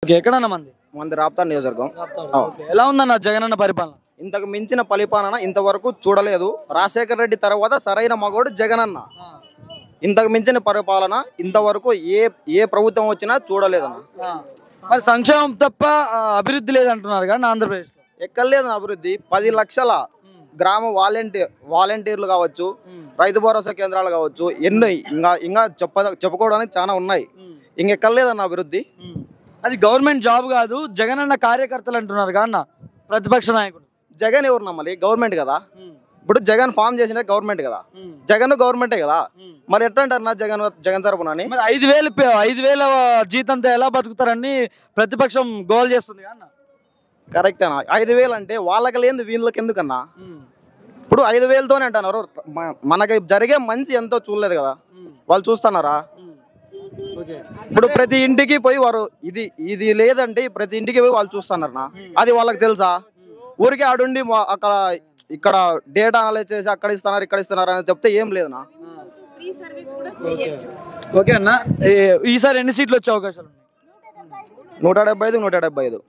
Okay, ఎక్కడన్నా మంది మంది రాప్తా నియోజకవర్గం. ఎలా ఉందన్న జగనన్న పరిపాలన? ఇంతకు మించిన పరిపాలన ఇంతవరకు చూడలేదు. రాజశేఖర రెడ్డి తర్వాత సరైన మగోడు జగనన్న. ఇంతకు మించిన పరిపాలన ఇంతవరకు ఏ ఏ ప్రభుత్వం వచ్చినా చూడలేదన్న. మరి సంక్షేమం తప్ప అభివృద్ధి లేదంటున్నారు కానీ ఆంధ్రప్రదేశ్ లో ఎక్కర్లేదు అభివృద్ధి. 10 లక్షల గ్రామ వాలంటీర్లు కావచ్చు, రైతు భరోసా కేంద్రాలు కావచ్చు, ఎన్నో ఇంకా చెప్పుకోవడానికి చాలా ఉన్నాయి. ఇంకెక్కర్లేదన్న అభివృద్ధి. అది గవర్నమెంట్ జాబ్ కాదు, జగనన్న కార్యకర్తలు అంటున్నారు కానీ ప్రతిపక్ష నాయకుడు. జగన్ ఎవరు నమ్మాలి? గవర్నమెంట్ కదా. ఇప్పుడు జగన్ ఫామ్ చేసిన గవర్నమెంట్ కదా, జగన్ గవర్నమెంటే కదా. మరి ఎట్లా అంటారు నా జగన్ తరపున? మరి 5,000 జీతంతో ఎలా బతుకుతారని ప్రతిపక్షం గోల్ చేస్తుంది అన్న. కరెక్ట్ అన్న. 5,000 అంటే వాళ్ళకి లేని వీళ్ళకి ఎందుకన్నా? ఇప్పుడు 5,000తోనే అంటున్నారు. మనకి జరిగే మంచి ఎంతో చూడలేదు కదా, వాళ్ళు చూస్తున్నారా? ఇప్పుడు ప్రతి ఇంటికి పోయి వారు ఇది ఇది లేదంటే ప్రతి ఇంటికి పోయి వాళ్ళు చూస్తున్నారనా? అది వాళ్ళకి తెలుసా? ఊరికే ఆడుండి అక్కడ ఇక్కడ డేటా అనలైజ్ చేసి అక్కడ ఇస్తున్నారు ఇక్కడ ఇస్తున్నారు అని చెప్తే ఏం లేదనా? ఓకే అన్న, ఈసారి ఎన్ని సీట్లు వచ్చే అవకాశాలు? 175 175.